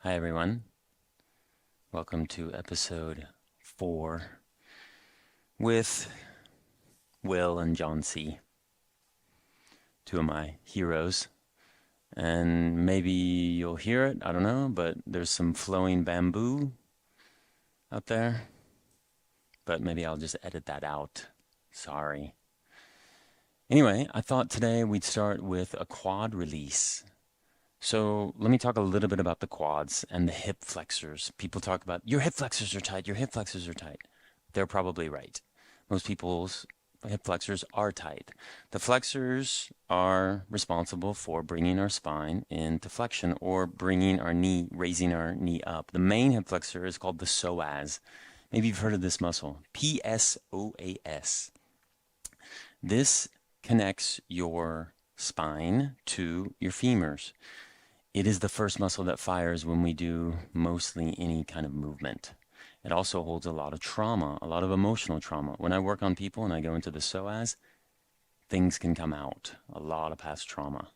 Hi, everyone. Welcome to episode 4 with Will and John C., two of my heroes. And maybe you'll hear it, I don't know, but there's some flowing bamboo out there. But maybe I'll just edit that out. Sorry. Anyway, I thought today we'd start with a quad release. So let me talk a little bit about the quads and the hip flexors. People talk about your hip flexors are tight, your hip flexors are tight. They're probably right. Most people's hip flexors are tight. The flexors are responsible for bringing our spine into flexion or bringing our knee, raising our knee up. The main hip flexor is called the psoas. Maybe you've heard of this muscle, PSOAS. This connects your spine to your femurs. It is the first muscle that fires when we do mostly any kind of movement. It also holds a lot of trauma, a lot of emotional trauma. When I work on people and I go into the psoas, things can come out, a lot of past trauma.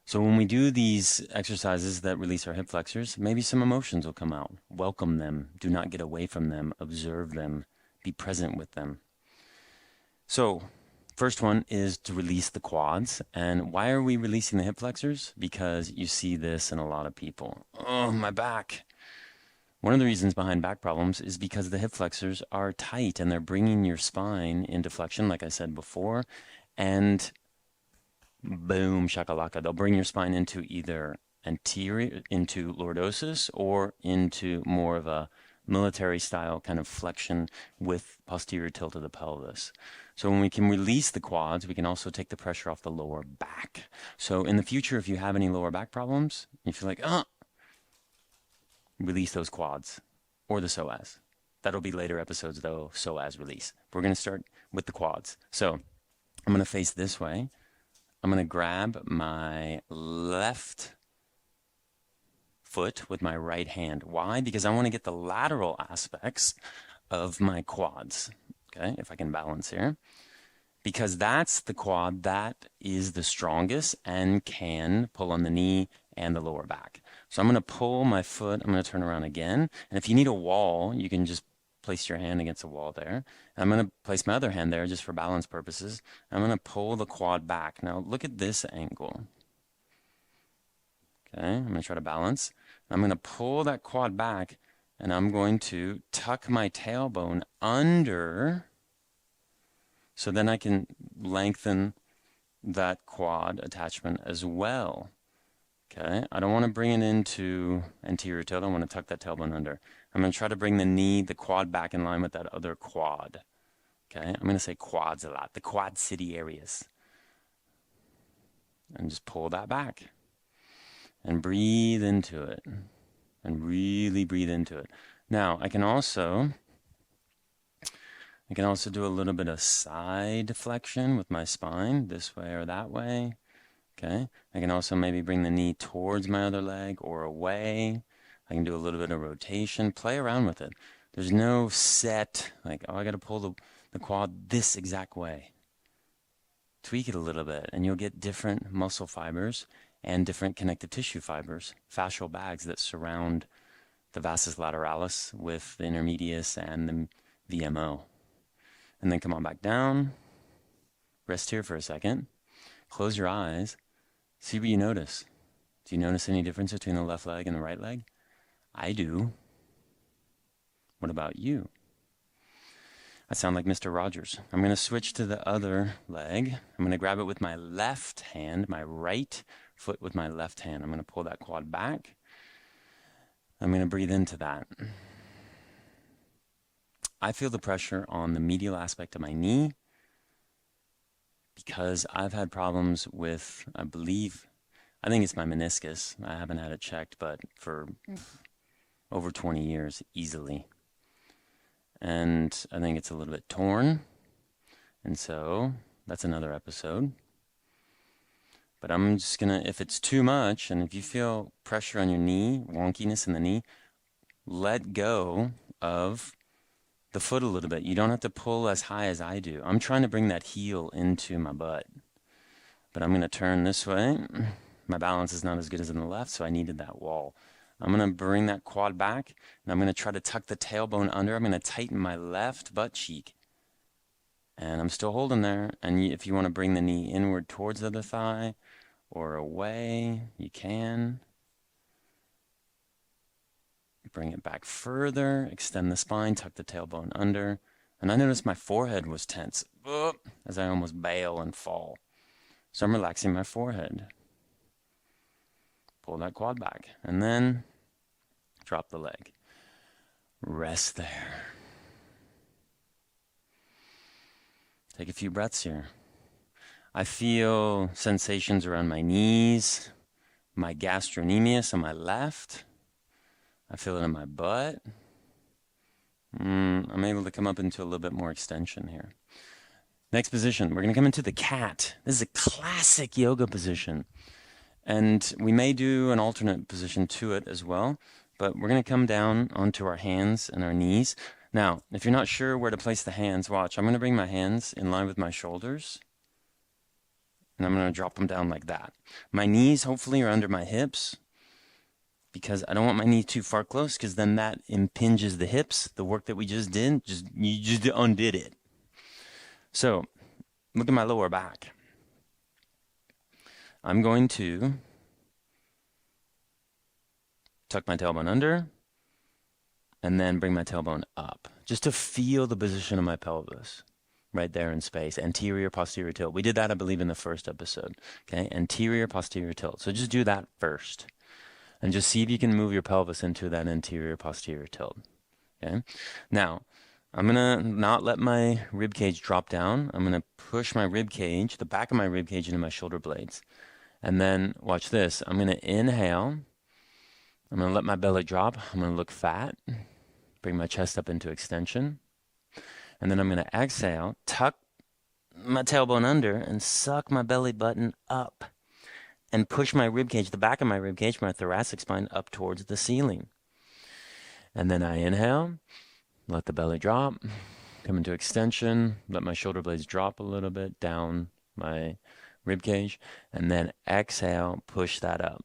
So when we do these exercises that release our hip flexors, maybe some emotions will come out. Welcome them. Do not get away from them. Observe them. Be present with them. So first one is to release the quads. And why are we releasing the hip flexors? Because you see this in a lot of people. Oh, my back. One of the reasons behind back problems is because the hip flexors are tight and they're bringing your spine into flexion, like I said before. And boom, shakalaka, they'll bring your spine into either anterior, into lordosis, or into more of a military style kind of flexion with posterior tilt of the pelvis. So when we can release the quads, we can also take the pressure off the lower back. So in the future, if you have any lower back problems, you feel like, release those quads or the psoas. That'll be later episodes though, psoas release. We're going to start with the quads. So I'm going to face this way. I'm going to grab my left foot with my right hand. Why? Because I want to get the lateral aspects of my quads. Okay, if I can balance here. Because that's the quad that is the strongest and can pull on the knee and the lower back. So I'm going to pull my foot. I'm going to turn around again. And if you need a wall, you can just place your hand against the wall there. And I'm going to place my other hand there just for balance purposes. I'm going to pull the quad back. Now look at this angle. Okay, I'm going to try to balance. I'm going to pull that quad back and I'm going to tuck my tailbone under so then I can lengthen that quad attachment as well. Okay, I don't want to bring it into anterior tilt. I want to tuck that tailbone under. I'm going to try to bring the knee, the quad back in line with that other quad. Okay, I'm going to say quads a lot, the quad city areas. And just pull that back. And breathe into it. And really breathe into it. Now, I can also do a little bit of side flexion with my spine, this way or that way. Okay, I can also maybe bring the knee towards my other leg or away. I can do a little bit of rotation, play around with it. There's no set, like, oh, I got to pull the quad this exact way. Tweak it a little bit, and you'll get different muscle fibers and different connective tissue fibers, fascial bags that surround the vastus lateralis with the intermedius and the VMO. And then come on back down, rest here for a second, close your eyes, see what you notice. Do you notice any difference between the left leg and the right leg? I do. What about you? I sound like Mr. Rogers. I'm going to switch to the other leg. I'm going to grab it with my left hand, my right foot with my left hand. I'm going to pull that quad back. I'm going to breathe into that. I feel the pressure on the medial aspect of my knee because I've had problems with, I think it's my meniscus. I haven't had it checked, but for over 20 years, easily. And I think it's a little bit torn. And so that's another episode. But I'm just going to, if it's too much, and if you feel pressure on your knee, wonkiness in the knee, let go of the foot a little bit. You don't have to pull as high as I do. I'm trying to bring that heel into my butt. But I'm going to turn this way. My balance is not as good as on the left, so I needed that wall. I'm going to bring that quad back, and I'm going to try to tuck the tailbone under. I'm going to tighten my left butt cheek. And I'm still holding there. And if you want to bring the knee inward towards the other thigh or away, you can. Bring it back further, extend the spine, tuck the tailbone under. And I noticed my forehead was tense as I almost bail and fall. So I'm relaxing my forehead. Pull that quad back. And then drop the leg. Rest there. Take a few breaths here. I feel sensations around my knees, my gastrocnemius on my left. I feel it in my butt. I'm able to come up into a little bit more extension here. Next position, we're going to come into the cat. This is a classic yoga position. And we may do an alternate position to it as well, but we're going to come down onto our hands and our knees. Now, if you're not sure where to place the hands, watch. I'm going to bring my hands in line with my shoulders, and I'm going to drop them down like that. My knees hopefully are under my hips, because I don't want my knee too far close, because then that impinges the hips. The work that we just did, you just undid it. So, look at my lower back. I'm going to tuck my tailbone under, and then bring my tailbone up, just to feel the position of my pelvis right there in space. Anterior, posterior tilt. We did that, I believe, in the first episode. Okay, anterior, posterior tilt. So just do that first. And just see if you can move your pelvis into that anterior, posterior tilt. Okay, now I'm going to not let my rib cage drop down. I'm going to push my rib cage, the back of my rib cage, into my shoulder blades. And then, watch this. I'm going to inhale. I'm going to let my belly drop. I'm going to look fat. Bring my chest up into extension. And then I'm going to exhale, tuck my tailbone under, and suck my belly button up. And push my rib cage, the back of my rib cage, my thoracic spine, up towards the ceiling. And then I inhale, let the belly drop, come into extension, let my shoulder blades drop a little bit down my rib cage, and then exhale, push that up.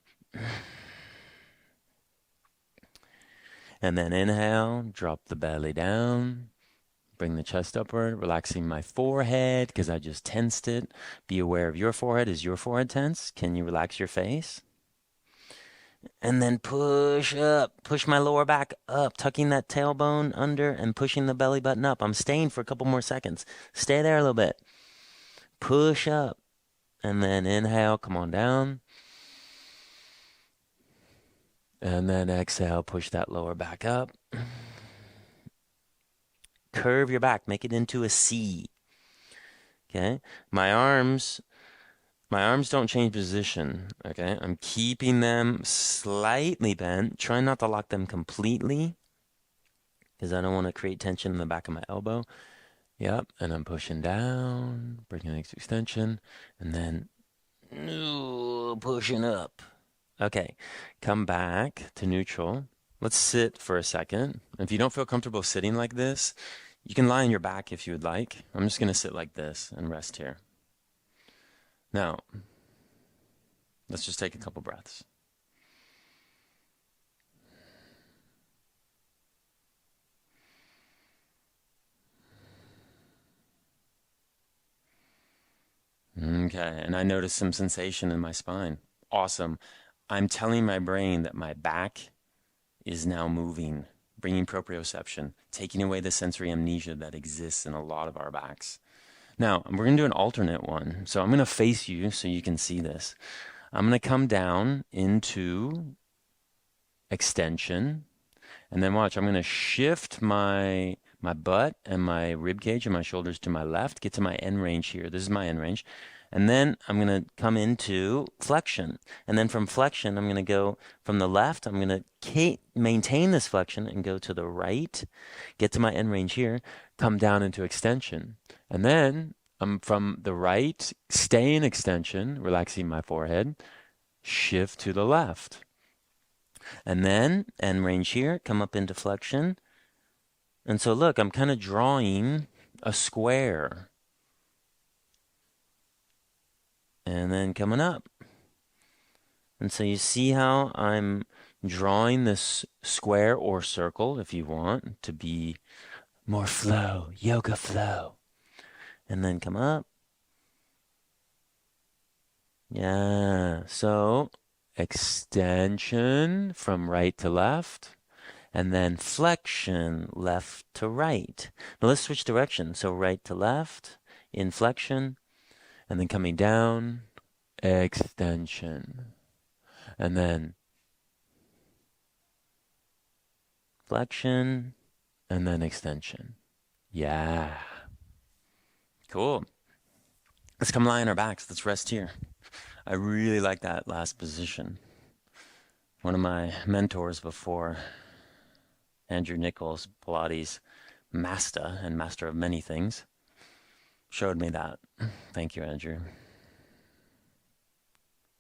And then inhale, drop the belly down, bring the chest upward, relaxing my forehead because I just tensed it. Be aware of your forehead. Is your forehead tense? Can you relax your face? And then push up, push my lower back up, tucking that tailbone under and pushing the belly button up. I'm staying for a couple more seconds. Stay there a little bit. Push up. And then inhale, come on down. And then exhale, push that lower back up. Curve your back, make it into a C. Okay? My arms don't change position, okay? I'm keeping them slightly bent, trying not to lock them completely, because I don't want to create tension in the back of my elbow. Yep, and I'm pushing down, bringing it to extension, and then pushing up. Okay, come back to neutral. Let's sit for a second. If you don't feel comfortable sitting like this, you can lie on your back if you would like. I'm just going to sit like this and rest here. Now, let's just take a couple breaths. Okay, and I noticed some sensation in my spine. Awesome. I'm telling my brain that my back is now moving, bringing proprioception, taking away the sensory amnesia that exists in a lot of our backs. Now, we're going to do an alternate one. So I'm going to face you so you can see this. I'm going to come down into extension. And then watch, I'm going to shift my butt and my rib cage and my shoulders to my left, get to my end range here. This is my end range. And then I'm going to come into flexion. And then from flexion, I'm going to go from the left. I'm going to maintain this flexion and go to the right, get to my end range here, come down into extension. And then I'm from the right, stay in extension, relaxing my forehead, shift to the left. And then end range here, come up into flexion. And so look, I'm kind of drawing a square. And then coming up. And so you see how I'm drawing this square or circle if you want to be more flow, yoga flow. And then come up. Yeah, so extension from right to left, and then flexion left to right. Now let's switch directions. So right to left, inflection, and then coming down, extension, and then flexion, and then extension. Yeah. Cool. Let's come lie on our backs. Let's rest here. I really like that last position. One of my mentors before, Andrew Nichols, Pilates master and master of many things, showed me that. Thank you, Andrew.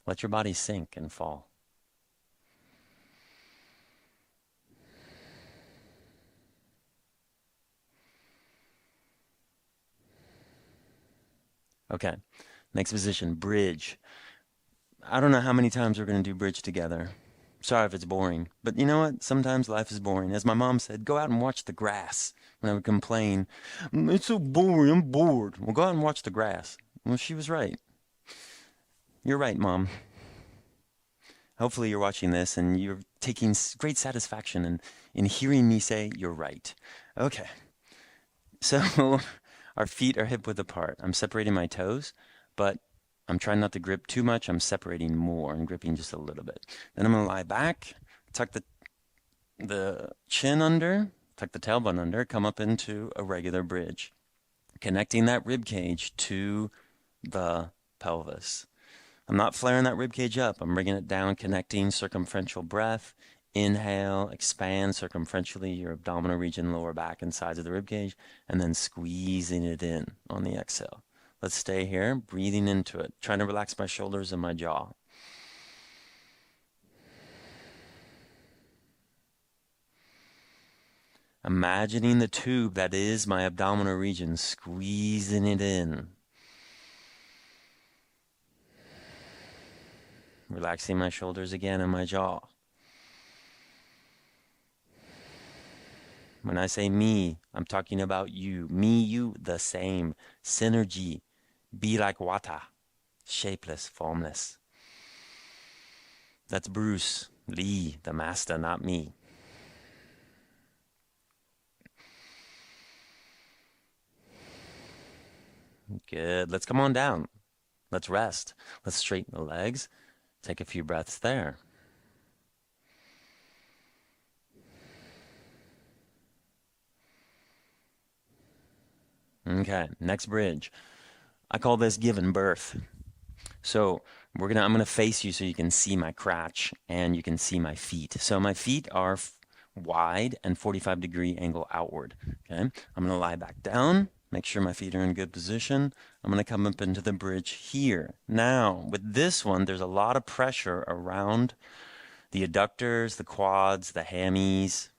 Let your body sink and fall. Okay, next position, bridge. I don't know how many times we're going to do bridge together. Sorry if it's boring, but you know what? Sometimes life is boring. As my mom said, go out and watch the grass. When I would complain, it's so boring, I'm bored. Well, go out and watch the grass. Well, she was right. You're right, Mom. Hopefully you're watching this and you're taking great satisfaction in hearing me say you're right. Okay. So our feet are hip width apart. I'm separating my toes, but I'm trying not to grip too much. I'm separating more and gripping just a little bit. Then I'm going to lie back, tuck the chin under, tuck the tailbone under, come up into a regular bridge, connecting that rib cage to the pelvis. I'm not flaring that rib cage up. I'm bringing it down, connecting circumferential breath. Inhale, expand circumferentially your abdominal region, lower back and sides of the rib cage, and then squeezing it in on the exhale. Let's stay here, breathing into it, trying to relax my shoulders and my jaw. Imagining the tube that is my abdominal region, squeezing it in. Relaxing my shoulders again and my jaw. When I say me, I'm talking about you. Me, you, the same. Synergy. Be like water. Shapeless, formless. That's Bruce Lee, the master, not me. Good. Let's come on down. Let's rest. Let's straighten the legs. Take a few breaths there. Okay, next bridge. I call this giving birth. So I'm gonna face you so you can see my crotch and you can see my feet. So my feet are wide and 45-degree angle outward. Okay, I'm gonna lie back down. Make sure my feet are in good position. I'm going to come up into the bridge here. Now, with this one, there's a lot of pressure around the adductors, the quads, the hammies,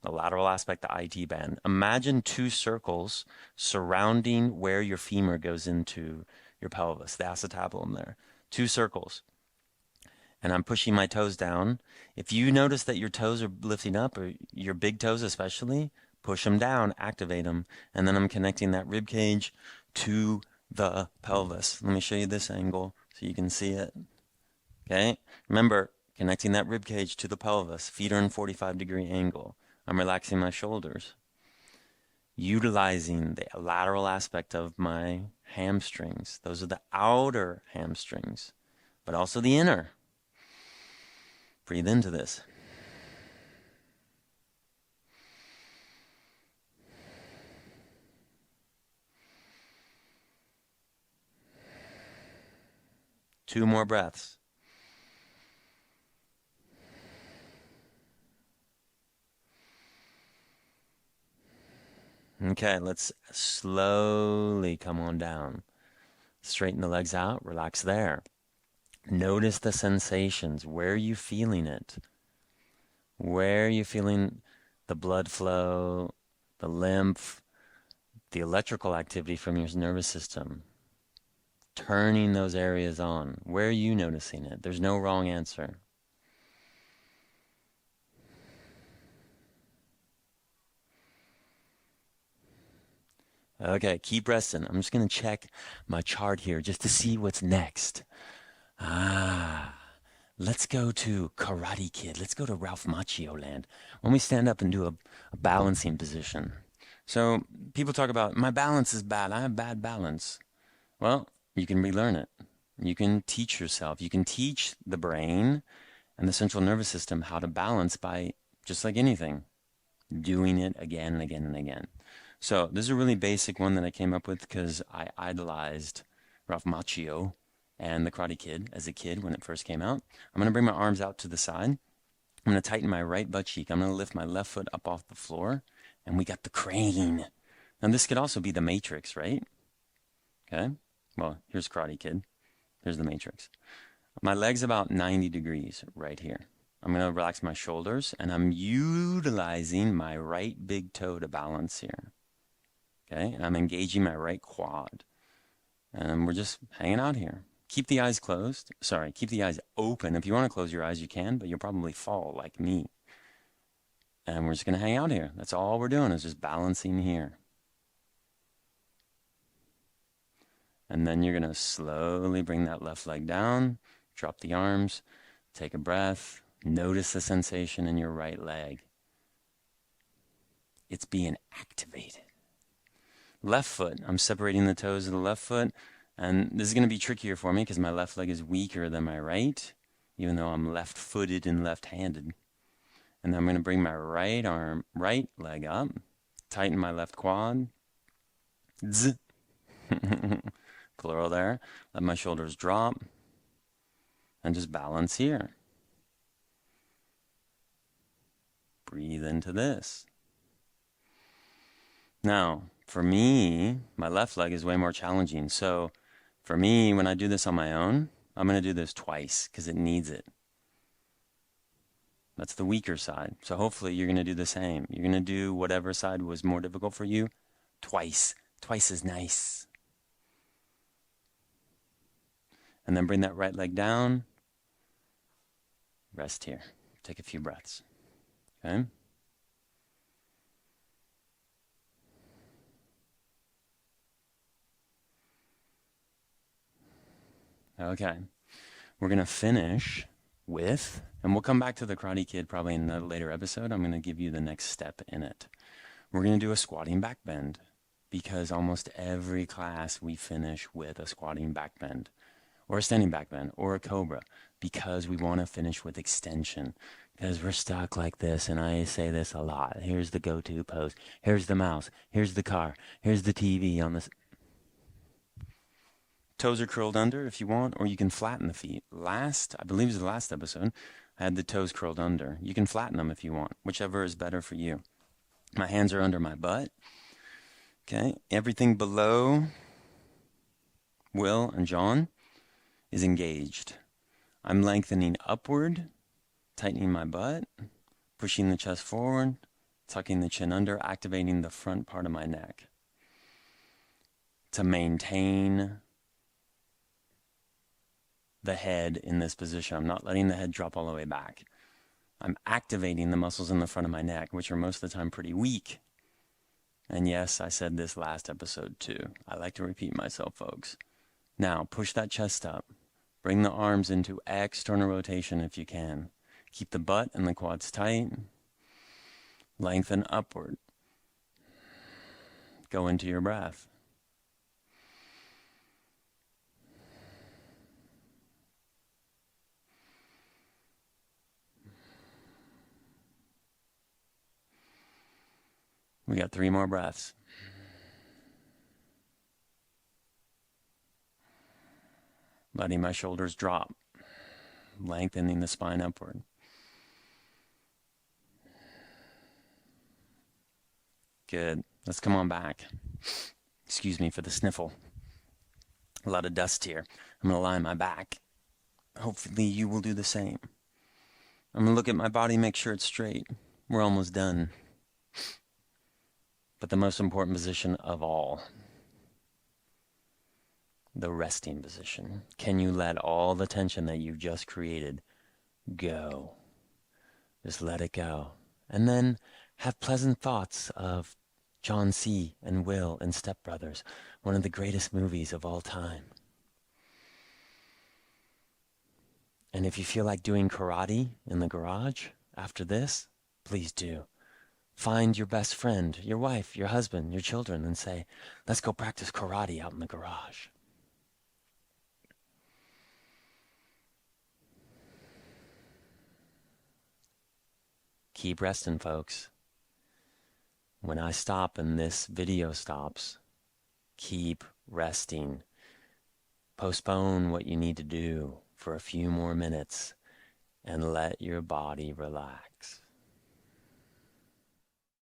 the lateral aspect, the IT band. Imagine two circles surrounding where your femur goes into your pelvis, the acetabulum there. Two circles. And I'm pushing my toes down. If you notice that your toes are lifting up, or your big toes especially, push them down, activate them, and then I'm connecting that rib cage to the pelvis. Let me show you this angle so you can see it. Okay, remember, connecting that rib cage to the pelvis, feet are in 45-degree angle. I'm relaxing my shoulders, utilizing the lateral aspect of my hamstrings. Those are the outer hamstrings, but also the inner. Breathe into this. Two more breaths. Okay, let's slowly come on down. Straighten the legs out, relax there. Notice the sensations. Where are you feeling it? Where are you feeling the blood flow, the lymph, the electrical activity from your nervous system? Turning those areas on. Where are you noticing it? There's no wrong answer. Okay, keep resting. I'm just gonna check my chart here just to see what's next. Ah, let's go to Karate Kid. Let's go to Ralph Macchio land. When we stand up and do a balancing position. So people talk about my balance is bad. I have bad balance. Well, you can relearn it. You can teach yourself. You can teach the brain and the central nervous system how to balance by just like anything, doing it again and again and again. So this is a really basic one that I came up with because I idolized Ralph Macchio and The Karate Kid as a kid when it first came out. I'm going to bring my arms out to the side. I'm going to tighten my right butt cheek. I'm going to lift my left foot up off the floor. And we got the crane. Now this could also be the Matrix, right? Okay. Well, here's Karate Kid. Here's the Matrix. My leg's about 90 degrees right here. I'm going to relax my shoulders and I'm utilizing my right big toe to balance here. Okay, and I'm engaging my right quad. And we're just hanging out here. Keep the eyes closed. Sorry, keep the eyes open. If you want to close your eyes, you can, but you'll probably fall like me. And we're just going to hang out here. That's all we're doing is just balancing here. And then you're going to slowly bring that left leg down, drop the arms, take a breath, notice the sensation in your right leg. It's being activated. Left foot, I'm separating the toes of the left foot, and this is going to be trickier for me because my left leg is weaker than my right, even though I'm left-footed and left-handed. And then I'm going to bring my right leg up, tighten my left quad, Z, plural there, let my shoulders drop, and just balance here. Breathe into this. Now, for me, my left leg is way more challenging. So for me, when I do this on my own, I'm going to do this twice because it needs it. That's the weaker side. So hopefully you're going to do the same. You're going to do whatever side was more difficult for you twice. Twice is nice. And then bring that right leg down. Rest here. Take a few breaths. Okay? Okay. We're going to finish with, and we'll come back to the Karate Kid probably in a later episode. I'm going to give you the next step in it. We're going to do a squatting back bend because almost every class we finish with a squatting back bend or a standing back bend or a cobra because we want to finish with extension because we're stuck like this. And I say this a lot. Here's the go-to pose. Here's the mouse. Here's the car. Here's the TV on this. Toes are curled under if you want, or you can flatten the feet. I believe it was the last episode, I had the toes curled under. You can flatten them if you want, whichever is better for you. My hands are under my butt. Okay, everything below Will and John is engaged. I'm lengthening upward, tightening my butt, pushing the chest forward, tucking the chin under, activating the front part of my neck to maintain the head in this position. I'm not letting the head drop all the way back. I'm activating the muscles in the front of my neck, which are most of the time pretty weak. And yes, I said this last episode too. I like to repeat myself, folks. Now, push that chest up. Bring the arms into external rotation if you can. Keep the butt and the quads tight. Lengthen upward. Go into your breath. We got 3 more breaths. Letting my shoulders drop, lengthening the spine upward. Good. Let's come on back. Excuse me for the sniffle. A lot of dust here. I'm going to lie on my back. Hopefully you will do the same. I'm going to look at my body, make sure it's straight. We're almost done. But the most important position of all, the resting position. Can you let all the tension that you've just created go? Just let it go. And then have pleasant thoughts of John C. and Will and Step Brothers, one of the greatest movies of all time. And if you feel like doing karate in the garage after this, please do. Find your best friend, your wife, your husband, your children, and say, let's go practice karate out in the garage. Keep resting, folks. When I stop and this video stops, keep resting. Postpone what you need to do for a few more minutes and let your body relax.